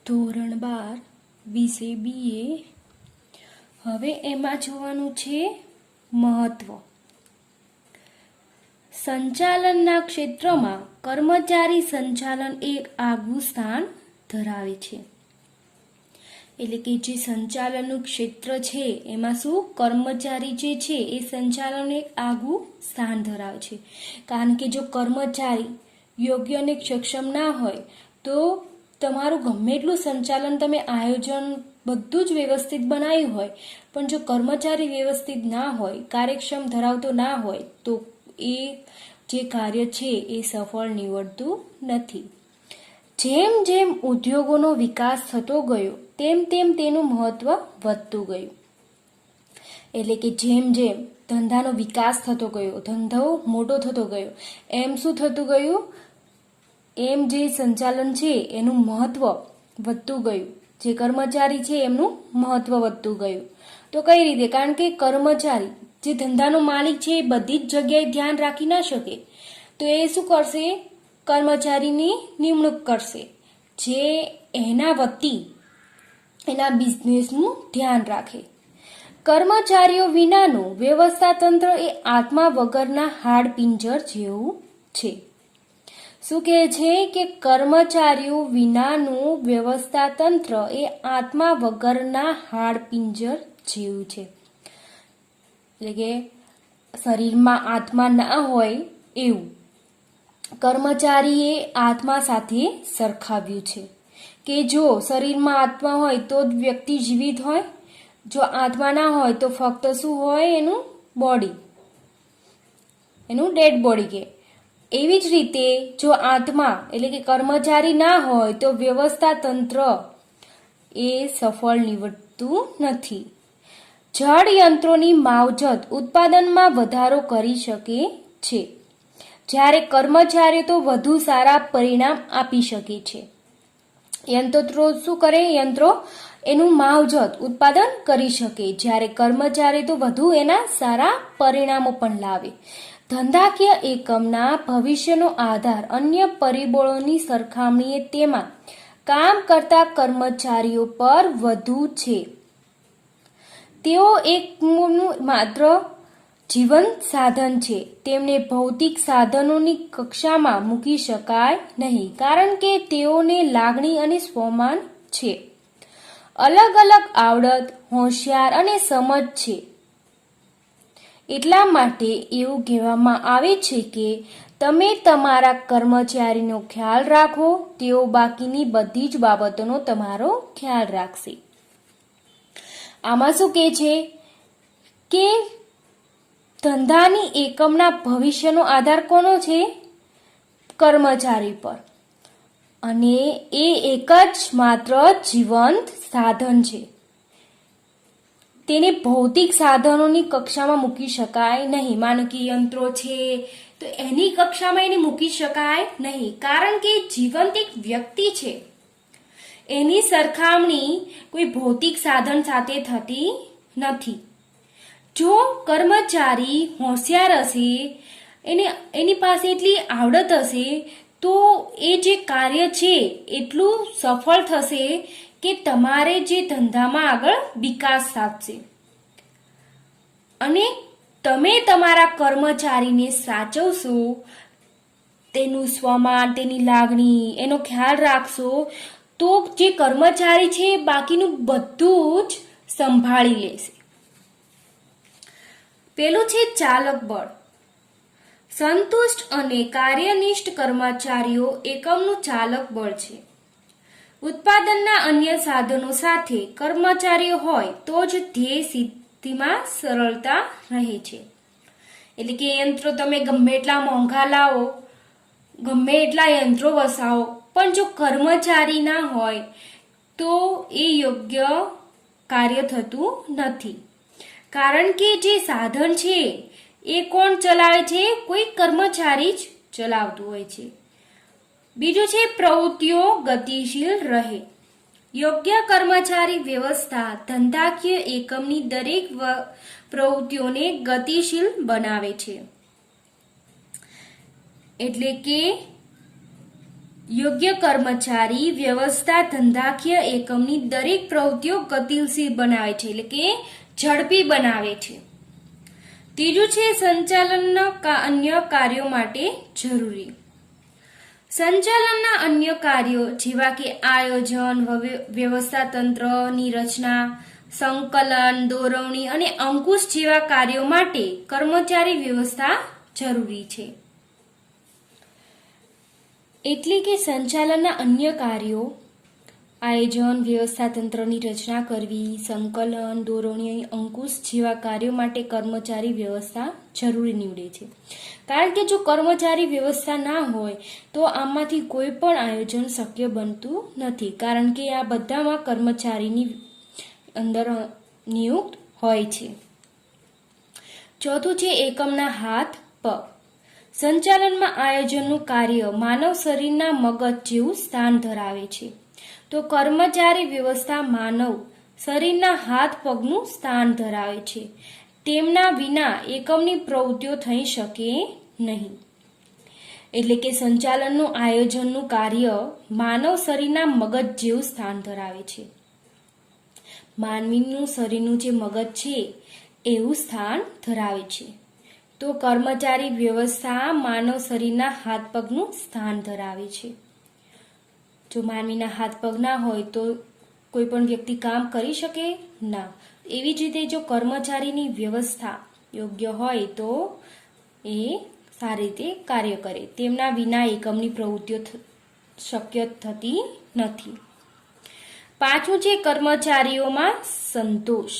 ધોરણ 12 વિષય BA. હવે એમાં જોવાનું છે મહત્વ. સંચાલનના ક્ષેત્રમાં કર્મચારી સંચાલન એક આગવું સ્થાન ધરાવે છે. એટલે કે જે સંચાલનનું ક્ષેત્ર છે એમાં શું કર્મચારી જે છે એ સંચાલન એક આગવું સ્થાન ધરાવે છે. કારણ કે જો કર્મચારી યોગ્ય અને સક્ષમ ના હોય તો તમારું ગમે એટલું સંચાલન તમે આયોજન બધું જ વ્યવસ્થિત બનાવ્યું હોય પણ જો કર્મચારી વ્યવસ્થિત ના હોય, કાર્યક્ષમ ધરાવતો ના હોય તો એ જે કાર્ય છે એ સફળ નીવડતું નથી. જેમ જેમ ઉદ્યોગોનો વિકાસ થતો ગયો તેમ તેમ તેનું મહત્વ વધતું ગયું. એટલે કે જેમ જેમ ધંધાનો વિકાસ થતો ગયો, ધંધો મોટો થતો ગયો, એમ શું થતું ગયું, એમ જે સંચાલન છે એનું મહત્વ વધતું ગયું. જે કર્મચારી છે એમનું મહત્વ વધતું ગયું. તો કઈ રીતે? કારણ કે કર્મચારી જે ધંધાનો માલિક છે એ બધી જ જગ્યાએ ધ્યાન રાખી ના શકે. તો એ શું કરશે? કર્મચારીની નિમણૂક કરશે જે એના વતી એના બિઝનેસનું ધ્યાન રાખે. કર્મચારીઓ વિનાનું વ્યવસ્થા તંત્ર એ આત્મા વગરના હાડપિંજર જેવું છે. શું કહે છે કે કર્મચારીઓ વિનાનું વ્યવસ્થા તંત્ર એ આત્મા વગરના હાડપિંજર જેવું છે. એટલે કે શરીરમાં આત્મા ના હોય એવું કર્મચારીએ આત્મા સાથે સરખાવ્યું છે કે જો શરીરમાં આત્મા હોય તો જ વ્યક્તિ જીવિત હોય, જો આત્મા ના હોય તો ફક્ત શું હોય? એનું બોડી, એનું ડેડ બોડી કે. એવી જ રીતે જો આત્મા એટલે કે કર્મચારી ના હોય તો વ્યવસ્થા તંત્ર એ સફળ નીવડતું નથી. જળ યંત્રોની માવજત ઉત્પાદનમાં વધારો કરી શકે છે, જ્યારે કર્મચારીઓ તો વધુ સારા પરિણામ આપી શકે છે. યંત્રો શું કરે? યંત્રો એનું માવજત ઉત્પાદન કરી શકે, જ્યારે કર્મચારી તો વધુ એના સારા પરિણામો પણ લાવે. ધંધાકીય એકમના ભવિષ્યનો આધાર અન્ય પરિબળોની સરખામણીએ તેમાં કામ કરતા કર્મચારીઓ પર વધુ છે. તેઓ એકનું માત્ર જીવંત સાધન છે. તેમને ભૌતિક સાધનોની કક્ષામાં મૂકી શકાય નહીં, કારણ કે તેઓને લાગણી અને સ્વમાન છે, અલગ અલગ આવડત, હોશિયાર અને સમજ છે. એટલા માટે એવું કહેવામાં આવે છે કે તમે તમારા કર્મચારીનો ખ્યાલ રાખો, તેઓ બાકીની બધી જ બાબતોનો તમારો ખ્યાલ રાખશે. આમાં શું કહે છે કે ધંધાની એકમના ભવિષ્યનો આધાર કોનો છે? કર્મચારી પર. અને એ એક જ માત્ર જીવંત સાધન છે. તેને ભૌતિક સાધનોની કક્ષામાં મૂકી શકાય નહીં. માનો કે યંત્રો છે તો એની કક્ષામાં એને મૂકી શકાય નહીં, કારણ કે જીવંત એક વ્યક્તિ છે. એની સરખામણી કોઈ ભૌતિક સાધન સાથે થતી નથી. જો કર્મચારી હોશિયાર હશે, એની પાસે એટલી આવડત હશે તો એ જે કાર્ય છે એટલું સફળ થશે કે તમારે જે ધંધામાં આગળ વિકાસ સાધશે. અને તમે તમારા કર્મચારીને સાચવશો, તેનું સ્વમાન, તેની લાગણી, એનો ખ્યાલ રાખશો તો જે કર્મચારી છે બાકીનું બધું જ સંભાળી લેશે. પેલું છે ચાલક બળ. સંતુષ્ટ અને કાર્યનિષ્ઠ કર્મચારીઓ એકમનું ચાલક બળ છે. ઉત્પાદનના અન્ય સાધનો સાથે કર્મચારીઓ હોય તો જ ધ્યેય સિદ્ધિમાં સરળતા રહે છે. એટલે કે યંત્રો તમે ગમે એટલા મોંઘા લાવો, ગમે એટલા યંત્રો વસાવો, પણ જો કર્મચારી ના હોય તો એ યોગ્ય કાર્ય થતું નથી. કારણ કે જે સાધન છે એ કોણ ચલાવે છે? કોઈ કર્મચારી જ ચલાવતું હોય છે. બીજું છે પ્રવૃત્તિઓ ગતિશીલ રહે. યોગ્ય કર્મચારી વ્યવસ્થા ધંધાકીય એકમની દરેક પ્રવૃત્તિઓને ગતિશીલ બનાવે છે. એટલે કે યોગ્ય કર્મચારી વ્યવસ્થા ધંધાકીય એકમની દરેક પ્રવૃત્તિઓ ગતિશીલ બનાવે છે, એટલે કે ઝડપી બનાવે છે. ત્રીજું છે સંચાલનના અન્ય કાર્યો માટે જરૂરી. સંચાલનના અન્ય કાર્યો જેવા કે આયોજન, વ્યવસ્થા તંત્રની રચના, સંકલન, દોરવણી અને અંકુશ જેવા કાર્યો માટે કર્મચારી વ્યવસ્થા જરૂરી છે. એટલે કે સંચાલનના અન્ય કાર્યો આયોજન, વ્યવસ્થા તંત્રની રચના કરવી, સંકલન, દોરવણી, અંકુશ જેવા કાર્યો માટે કર્મચારી વ્યવસ્થા જરૂરી નીવડે છે. કારણ કે જો કર્મચારી વ્યવસ્થા ના હોય તો આમાંથી કોઈ પણ આયોજન શક્ય બનતું નથી, કારણ કે આ બધામાં કર્મચારીની અંદર નિયુક્ત હોય છે. ચોથું છે એકમના હાથ પગ. સંચાલનમાં આયોજનનું કાર્ય માનવ શરીરના મગજ જેવું સ્થાન ધરાવે છે, તો કર્મચારી વ્યવસ્થા માનવ શરીરના હાથ પગનું સ્થાન ધરાવે છે. તેમના વિના એકમની પ્રવૃત્તિઓ થઈ શકે નહીં. એટલે કે સંચાલનનું આયોજનનું કાર્ય માનવ શરીરના મગજ જેવું સ્થાન ધરાવે છે. માનવીનું શરીરનું જે મગજ છે એવું સ્થાન ધરાવે છે, તો કર્મચારી વ્યવસ્થા માનવ શરીરના હાથ પગનું સ્થાન ધરાવે છે. જો માનવીના હાથ પગ ના હોય તો કોઈ પણ વ્યક્તિ કામ કરી શકે ના. એવી જ રીતે જો કર્મચારીની વ્યવસ્થા યોગ્ય હોય તો એ સારી રીતે કાર્ય કરે. તેમના વિના એકમની પ્રવૃત્તિઓ શક્ય થતી નથી. પાંચમું છે કર્મચારીઓમાં સંતોષ.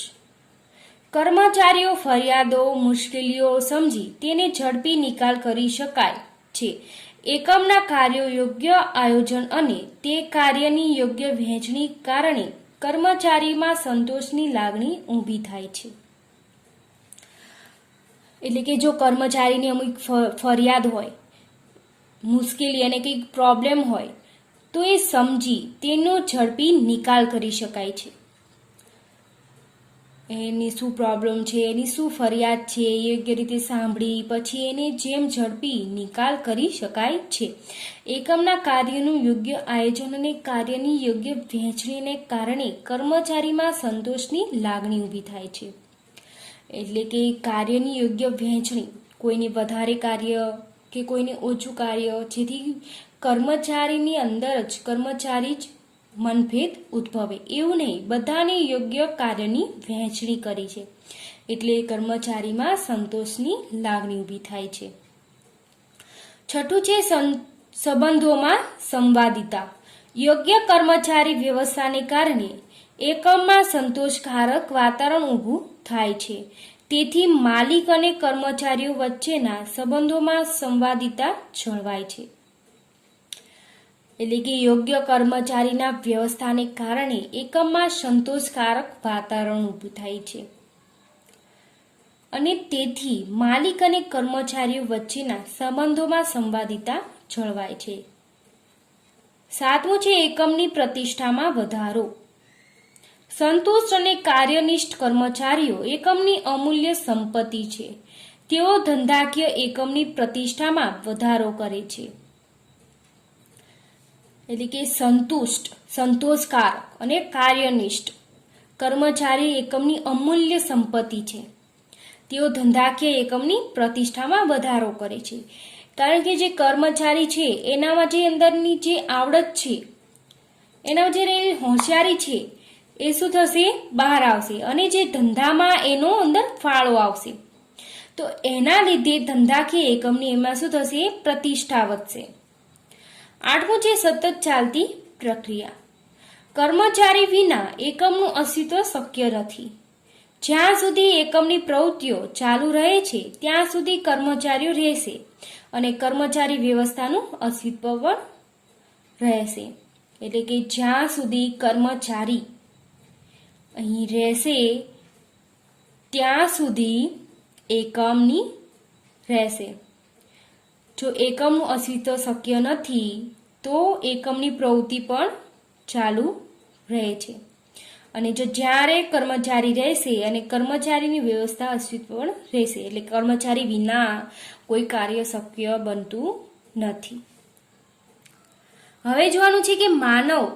કર્મચારીઓ ફરિયાદો, મુશ્કેલીઓ સમજી તેને ઝડપી નિકાલ કરી શકાય છે. એકમના કાર્યો યોગ્ય આયોજન અને તે કાર્યની યોગ્ય વહેંચણી કારણે કર્મચારીમાં સંતોષની લાગણી ઊભી થાય છે. એટલે કે જો કર્મચારીની અમુક ફરિયાદ હોય, મુશ્કેલી અને કંઈક પ્રોબ્લેમ હોય તો એ સમજી તેનો ઝડપી નિકાલ કરી શકાય છે. એની શું પ્રોબ્લેમ છે, એની શું ફરિયાદ છે, યોગ્ય રીતે સાંભળી પછી એને જેમ ઝડપી નિકાલ કરી શકાય છે. એકમના કાર્યનું યોગ્ય આયોજન અને કાર્યની યોગ્ય વહેંચણીને કારણે કર્મચારીમાં સંતોષની લાગણી ઊભી થાય છે. એટલે કે કાર્યની યોગ્ય વહેંચણી, કોઈને વધારે કાર્ય કે કોઈને ઓછું કાર્ય, જેથી કર્મચારીની અંદર જ કર્મચારી જ મનભેદ ઉદ્ભવે એવું નહીં, બધાને યોગ્ય કાર્યની વહેંચણી કરી છે એટલે કર્મચારીમાં સંતોષની લાગણી ઊભી થાય છે. છઠ્ઠું છે સંબંધોમાં સંવાદિતા. યોગ્ય કર્મચારી વ્યવસ્થાને કારણે એકમમાં સંતોષકારક વાતાવરણ ઊભું થાય છે. તેથી માલિક અને કર્મચારીઓ વચ્ચેના સંબંધોમાં સંવાદિતા જળવાય છે. એટલે કે યોગ્ય કર્મચારીના વ્યવસ્થાને કારણે એકમમાં સંતોષકારક વાતાવરણ ઊભું થાય છે અને તેથી માલિક અને કર્મચારીઓ વચ્ચેના સંબંધોમાં સંવાદિતા જળવાય છે. સાતમું છે એકમની પ્રતિષ્ઠામાં વધારો. સંતુષ્ટ અને કાર્યનિષ્ઠ કર્મચારીઓ એકમની અમૂલ્ય સંપત્તિ છે. તેઓ ધંધાકીય એકમની પ્રતિષ્ઠામાં વધારો કરે છે. એટલે કે સંતુષ્ટ, સંતોષકારક અને કાર્યનિષ્ઠ કર્મચારી એકમની અમૂલ્ય સંપત્તિ છે. તેઓ ધંધાકીય એકમની પ્રતિષ્ઠામાં વધારો કરે છે. કારણ કે જે કર્મચારી છે એનામાં જે અંદરની જે આવડત છે, એનામાં જે રહેલી હોશિયારી છે એ શું થશે, બહાર આવશે અને જે ધંધામાં એનો અંદર ફાળો આવશે. તો એના લીધે ધંધાકીય એકમની એમાં શું થશે, પ્રતિષ્ઠા વધશે. આઠમું છે સતત ચાલતી પ્રક્રિયા. કર્મચારી વિના એકમનું અસ્તિત્વ શક્ય નથી. જ્યાં સુધી એકમની પ્રવૃત્તિઓ ચાલુ રહે છે ત્યાં સુધી કર્મચારીઓ રહેશે અને કર્મચારી વ્યવસ્થાનું અસ્તિત્વ પણ રહેશે. એટલે કે જ્યાં સુધી કર્મચારી અહીં રહેશે ત્યાં સુધી એકમની રહેશે. જો એકમનું અસ્તિત્વ શક્ય નથી તો એકમની પ્રવૃત્તિ પણ ચાલુ રહે છે અને જો જ્યારે કર્મચારી રહેશે અને કર્મચારીની વ્યવસ્થા અસ્તિત્વ પણ રહેશે. એટલે કર્મચારી વિના કોઈ કાર્ય શક્ય બનતું નથી. હવે જોવાનું છે કે માનવ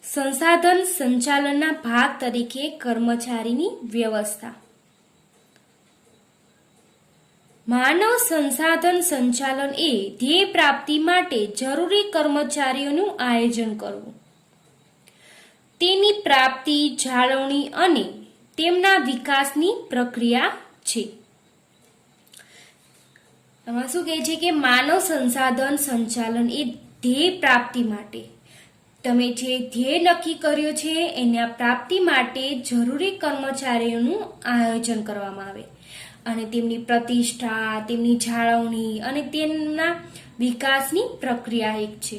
સંસાધન સંચાલનના ભાગ તરીકે કર્મચારીની વ્યવસ્થા. માનવ સંસાધન સંચાલન એ ધ્યેય પ્રાપ્તિ માટે જરૂરી કર્મચારીઓનું આયોજન કરવું, તેની પ્રાપ્તિ, જાળવણી અને તેમના વિકાસની પ્રક્રિયા છે. એમાં શું કહે છે કે માનવ સંસાધન સંચાલન એ ધ્યેય પ્રાપ્તિ માટે, તમે જે ધ્યેય નક્કી કર્યો છે એના પ્રાપ્તિ માટે જરૂરી કર્મચારીઓનું આયોજન કરવામાં આવે અને તેમની પ્રતિષ્ઠા, તેમની જાળવણી અને તેમના વિકાસની પ્રક્રિયા એક છે.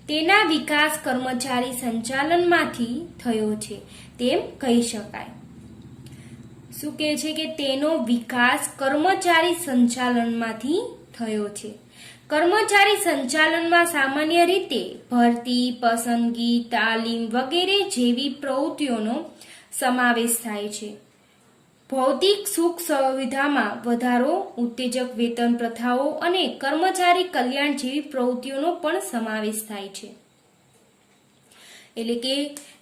તેના વિકાસ કર્મચારી સંચાલનમાંથી થયો છે તેમ કહી શકાય. શું કહે છે કે તેનો વિકાસ કર્મચારી સંચાલનમાંથી થયો છે. કર્મચારી સંચાલનમાં સામાન્ય રીતે ભરતી, પસંદગી, તાલીમ વગેરે જેવી પ્રવૃત્તિઓનો સમાવેશ થાય છે. ભૌતિક સુખ સુવિધામાં વધારો, ઉત્તેજક વેતન પ્રથાઓ અને કર્મચારી કલ્યાણ જેવી પ્રવૃત્તિઓનો પણ સમાવેશ થાય છે. એટલે કે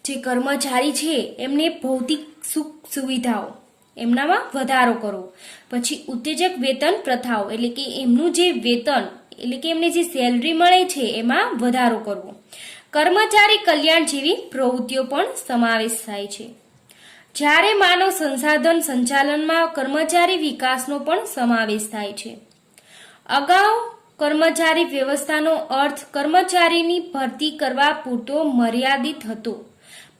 જે કર્મચારી છે એમને ભૌતિક સુખ સુવિધાઓ એમનામાં વધારો કરવો, પછી ઉત્તેજક વેતન પ્રથાઓ એટલે કે એમનું જે વેતન એટલે કે એમને જે સેલરી મળે છે એમાં વધારો કરવો, કર્મચારી કલ્યાણ જેવી પ્રવૃત્તિઓ પણ સમાવેશ થાય છે. જ્યારે માનવ સંસાધન સંચાલનમાં કર્મચારી વિકાસનો પણ સમાવેશ થાય છે. અગાઉ કર્મચારી વ્યવસ્થાનો અર્થ કર્મચારીની ભરતી કરવા પૂરતો મર્યાદિત હતો,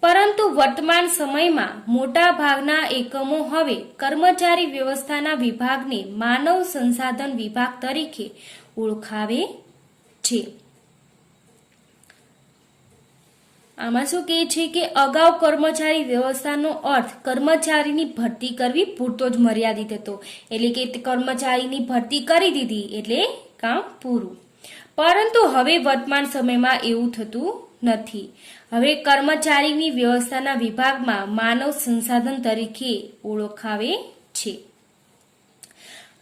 પરંતુ વર્તમાન સમયમાં મોટા ભાગના એકમો હવે કર્મચારી વ્યવસ્થાના વિભાગને માનવ સંસાધન વિભાગ તરીકે ઓળખાવે છે. આમાં શું કહે છે કે અગાઉ કર્મચારી વ્યવસ્થાનો અર્થ કર્મચારીની ભરતી કરવી પૂરતો જ મર્યાદિત હતો, એટલે કે કર્મચારીની ભરતી કરી દીધી એટલે કામ પૂરું. પરંતુ હવે વર્તમાન સમયમાં એવું થતું નથી. હવે કર્મચારીની વ્યવસ્થાના વિભાગમાં માનવ સંસાધન તરીકે ઓળખાવે છે.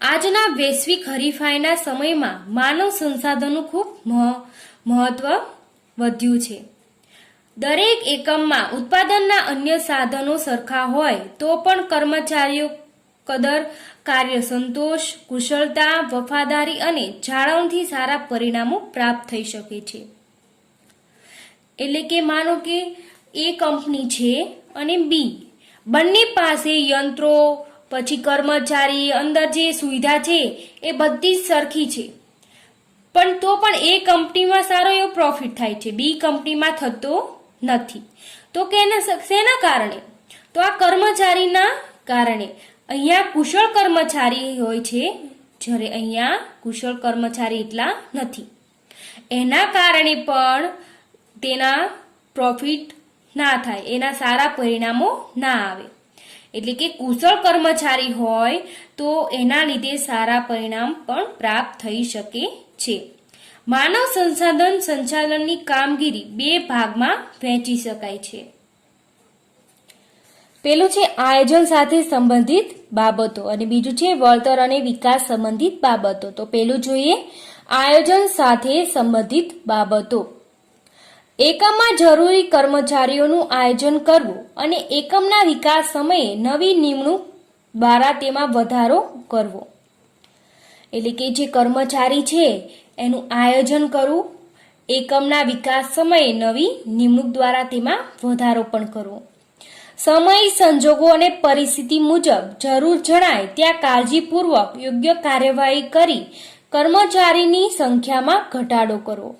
આજના વૈશ્વિક હરીફાઈના સમયમાં માનવ સંસાધનનું ખૂબ મહત્વ વધ્યું છે. દરેક એકમમાં ઉત્પાદનના અન્ય સાધનો સરખા હોય તો પણ કર્મચારીઓ કદર, કાર્ય સંતોષ, કુશળતા, વફાદારી અને જાળવણીથી સારા પરિણામો પ્રાપ્ત થઈ શકે છે. એટલે કે માનો કે એ કંપની છે અને બી, બંને પાસે યંત્રો, પછી કર્મચારી, અંદર જે સુવિધા છે એ બધી જ સરખી છે, પણ તો પણ એ કંપનીમાં સારો એવો પ્રોફિટ થાય છે, બી કંપનીમાં થતો નથી. તો કે શેના કારણે? તો આ કર્મચારીના કારણે. અહીંયા કુશળ કર્મચારી હોય છે, જ્યારે અહીંયા કુશળ કર્મચારી એટલા નથી. એના કારણે પણ તેના પ્રોફિટ ના થાય, એના સારા પરિણામો ના આવે. એટલે કે કુશળ કર્મચારી હોય તો એના લીધે સારા પરિણામ પણ પ્રાપ્ત થઈ શકે છે. માનવ સંસાધન સંચાલનની કામગીરી બે ભાગમાં વહેંચી શકાય છે. પેલું છે આયોજન સાથે સંબંધિત બાબતો અને બીજું છે વળતર અને વિકાસ સંબંધિત બાબતો. તો પેલું જોઈએ આયોજન સાથે સંબંધિત બાબતો. એકમમાં જરૂરી કર્મચારીઓનું આયોજન કરવું અને એકમના વિકાસ સમયે નવી નિમણૂક દ્વારા તેમાં વધારો કરવો. એટલે કે જે કર્મચારી છે એનું આયોજન કરવું, એકમના વિકાસ સમયે નવી નિમણૂક દ્વારા તેમાં વધારો પણ કરવો. સમય, સંજોગો અને પરિસ્થિતિ મુજબ જરૂર જણાય ત્યાં કાળજીપૂર્વક યોગ્ય કાર્યવાહી કરી કર્મચારીની સંખ્યામાં ઘટાડો કરવો.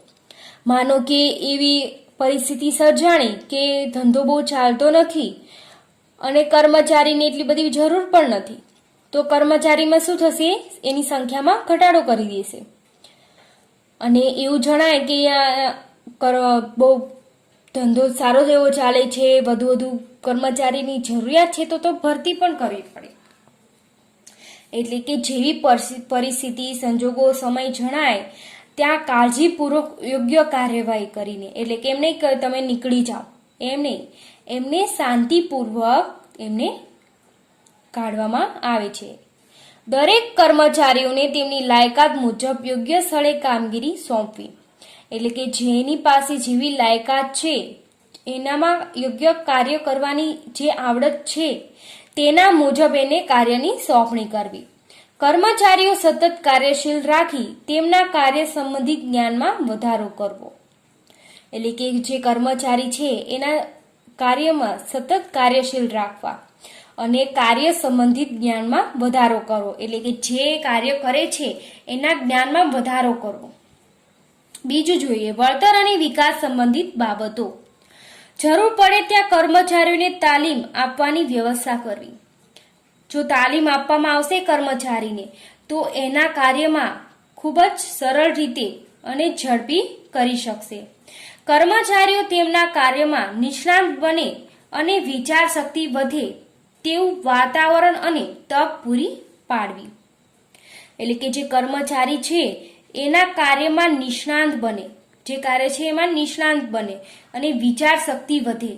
માનો કે એવી પરિસ્થિતિ સર્જાણી કે ધંધો બહુ ચાલતો નથી અને કર્મચારીની એટલી બધી જરૂર પણ નથી, તો કર્મચારીમાં શું થશે? એની સંખ્યામાં ઘટાડો કરી દેશે. અને એવું જણાય કે બહુ ધંધો સારો એવો ચાલે છે, વધુ કર્મચારીની જરૂરિયાત છે, તો ભરતી પણ કરવી પડે. એટલે કે જેવી પરિસ્થિતિ, સંજોગો, સમય જણાય ત્યાં કાળજીપૂર્વક યોગ્ય કાર્યવાહી કરીને, એટલે કે એમ નહીં કે તમે નીકળી જાઓ, એમ નહીં, એમને શાંતિપૂર્વક એમને કાઢવામાં આવે છે. દરેક કર્મચારીઓને તેમની લાયકાત મુજબ યોગ્ય સ્થળે કામગીરી સોંપવી. એટલે કે જેની પાસે જેવી લાયકાત છે, એનામાં યોગ્ય કાર્ય કરવાની જે આવડત છે તેના મુજબ એને કાર્યની સોંપણી કરવી. કર્મચારીઓ સતત કાર્યશીલ રાખી તેમના કાર્ય સંબંધિત જ્ઞાનમાં વધારો કરવો. એટલે કે જે કર્મચારી છે એના કાર્યમાં સતત કાર્યશીલ રાખવા અને કાર્ય સંબંધિત જ્ઞાનમાં વધારો કરવો. એટલે કે જે કાર્ય કરે છે એના જ્ઞાનમાં વધારો કરવો. બીજું જોઈએ વળતર અને વિકાસ સંબંધિત બાબતો. જરૂર પડે ત્યાં કર્મચારીઓને તાલીમ આપવાની વ્યવસ્થા કરવી. જો તાલીમ આપવામાં આવશે કર્મચારીને તો એના કાર્યમાં ખૂબ જ સરળ રીતે અને ઝડપી કરી શકશે. કર્મચારીઓ તેમના કાર્યમાં નિષ્ણાત બને અને વિચાર શક્તિ વધે તેવું વાતાવરણ અને તક પૂરી પાડવી. એટલે કે જે કર્મચારી છે એના કાર્યમાં નિષ્ણાત બને, જે કાર્ય છે એમાં નિષ્ણાત બને અને વિચાર શક્તિ વધે.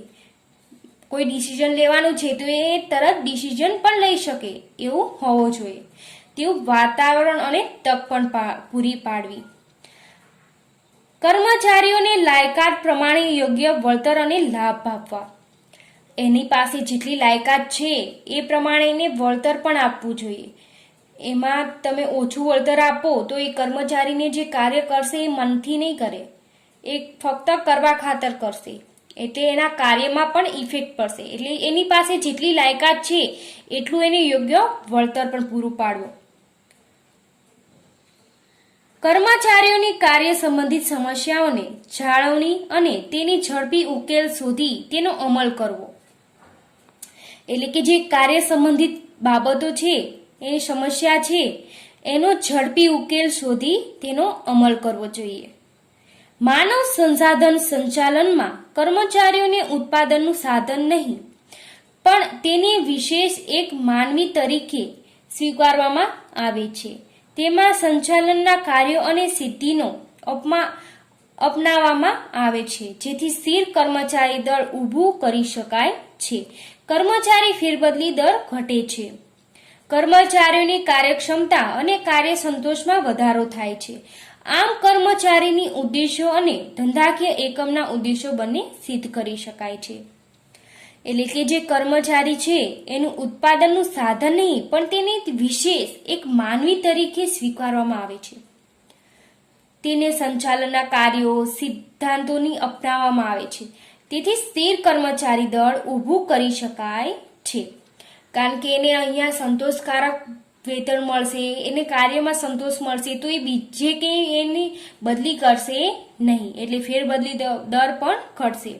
કોઈ ડિસિઝન લેવાનું છે તો એ તરત ડિસિઝન પણ લઈ શકે એવું હોવું જોઈએ. તેવું વાતાવરણ અને તક પણ પૂરી પાડવી. કર્મચારીઓને લાયકાત પ્રમાણે યોગ્ય વળતર અને લાભ આપવા. એની પાસે જેટલી લાયકાત છે એ પ્રમાણે એને વળતર પણ આપવું જોઈએ. એમાં તમે ઓછું વળતર આપો તો એ કર્મચારીને જે કાર્ય કરશે એ મનથી નહીં કરે, એ ફક્ત કરવા ખાતર કરશે, એટલે એના કાર્યમાં પણ ઇફેક્ટ પડશે. એટલે એની પાસે જેટલી લાયકાત છે એટલું એને યોગ્ય વળતર પણ પૂરું પાડવું. કર્મચારીઓની કાર્ય સંબંધિત સમસ્યાઓને જાળવણી અને તેની ઝડપી ઉકેલ શોધી તેનો અમલ કરવો. એટલે કે જે કાર્ય સંબંધિત બાબતો છે, એની સમસ્યા છે, એનો ઝડપી ઉકેલ શોધી તેનો અમલ કરવો જોઈએ. માનવ સંસાધન સંચાલનમાં કર્મચારીઓને ઉત્પાદનનું સાધન નહીં પણ તેને વિશેષ એક માનવી તરીકે સ્વીકારવામાં આવે છે. તેમાં સંચાલનના કાર્યો અને સિદ્ધિનો અપનાવવામાં આવે છે જેથી સ્થિર કર્મચારી દળ ઊભું કરી શકાય છે. કર્મચારી ફેરબદલી દર ઘટે છે. કર્મચારીઓની કાર્યક્ષમતા અને કાર્ય સંતોષમાં વધારો થાય છે. આમ કર્મચારીની ઉદ્દેશો અને ધંધાકીય એકમના ઉદ્દેશો બંને સિદ્ધ કરી શકાય છે. એટલે કે જે કર્મચારી છે એનું ઉત્પાદનનું સાધન નહીં પણ તેને વિશેષ એક માનવી તરીકે સ્વીકારવામાં આવે છે. તેને સંચાલનના કાર્યો સિદ્ધાંતોની અપનાવવામાં આવે છે. તેથી સ્થિર કર્મચારી દળ ઊભું કરી શકાય છે. કારણ કે એને અહીંયા સંતોષકારક વેતન મળશે, એને કાર્યમાં સંતોષ મળશે તો એ બીજે કંઈ એની બદલી કરશે નહીં, એટલે ફેરબદલી દર પણ ઘટશે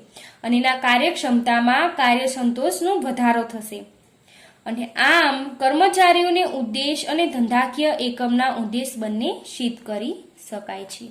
અને એના કાર્યક્ષમતામાં કાર્ય સંતોષનો વધારો થશે. અને આમ કર્મચારીઓને ઉદ્દેશ અને ધંધાકીય એકમના ઉદ્દેશ બંને સિદ્ધ કરી શકાય છે.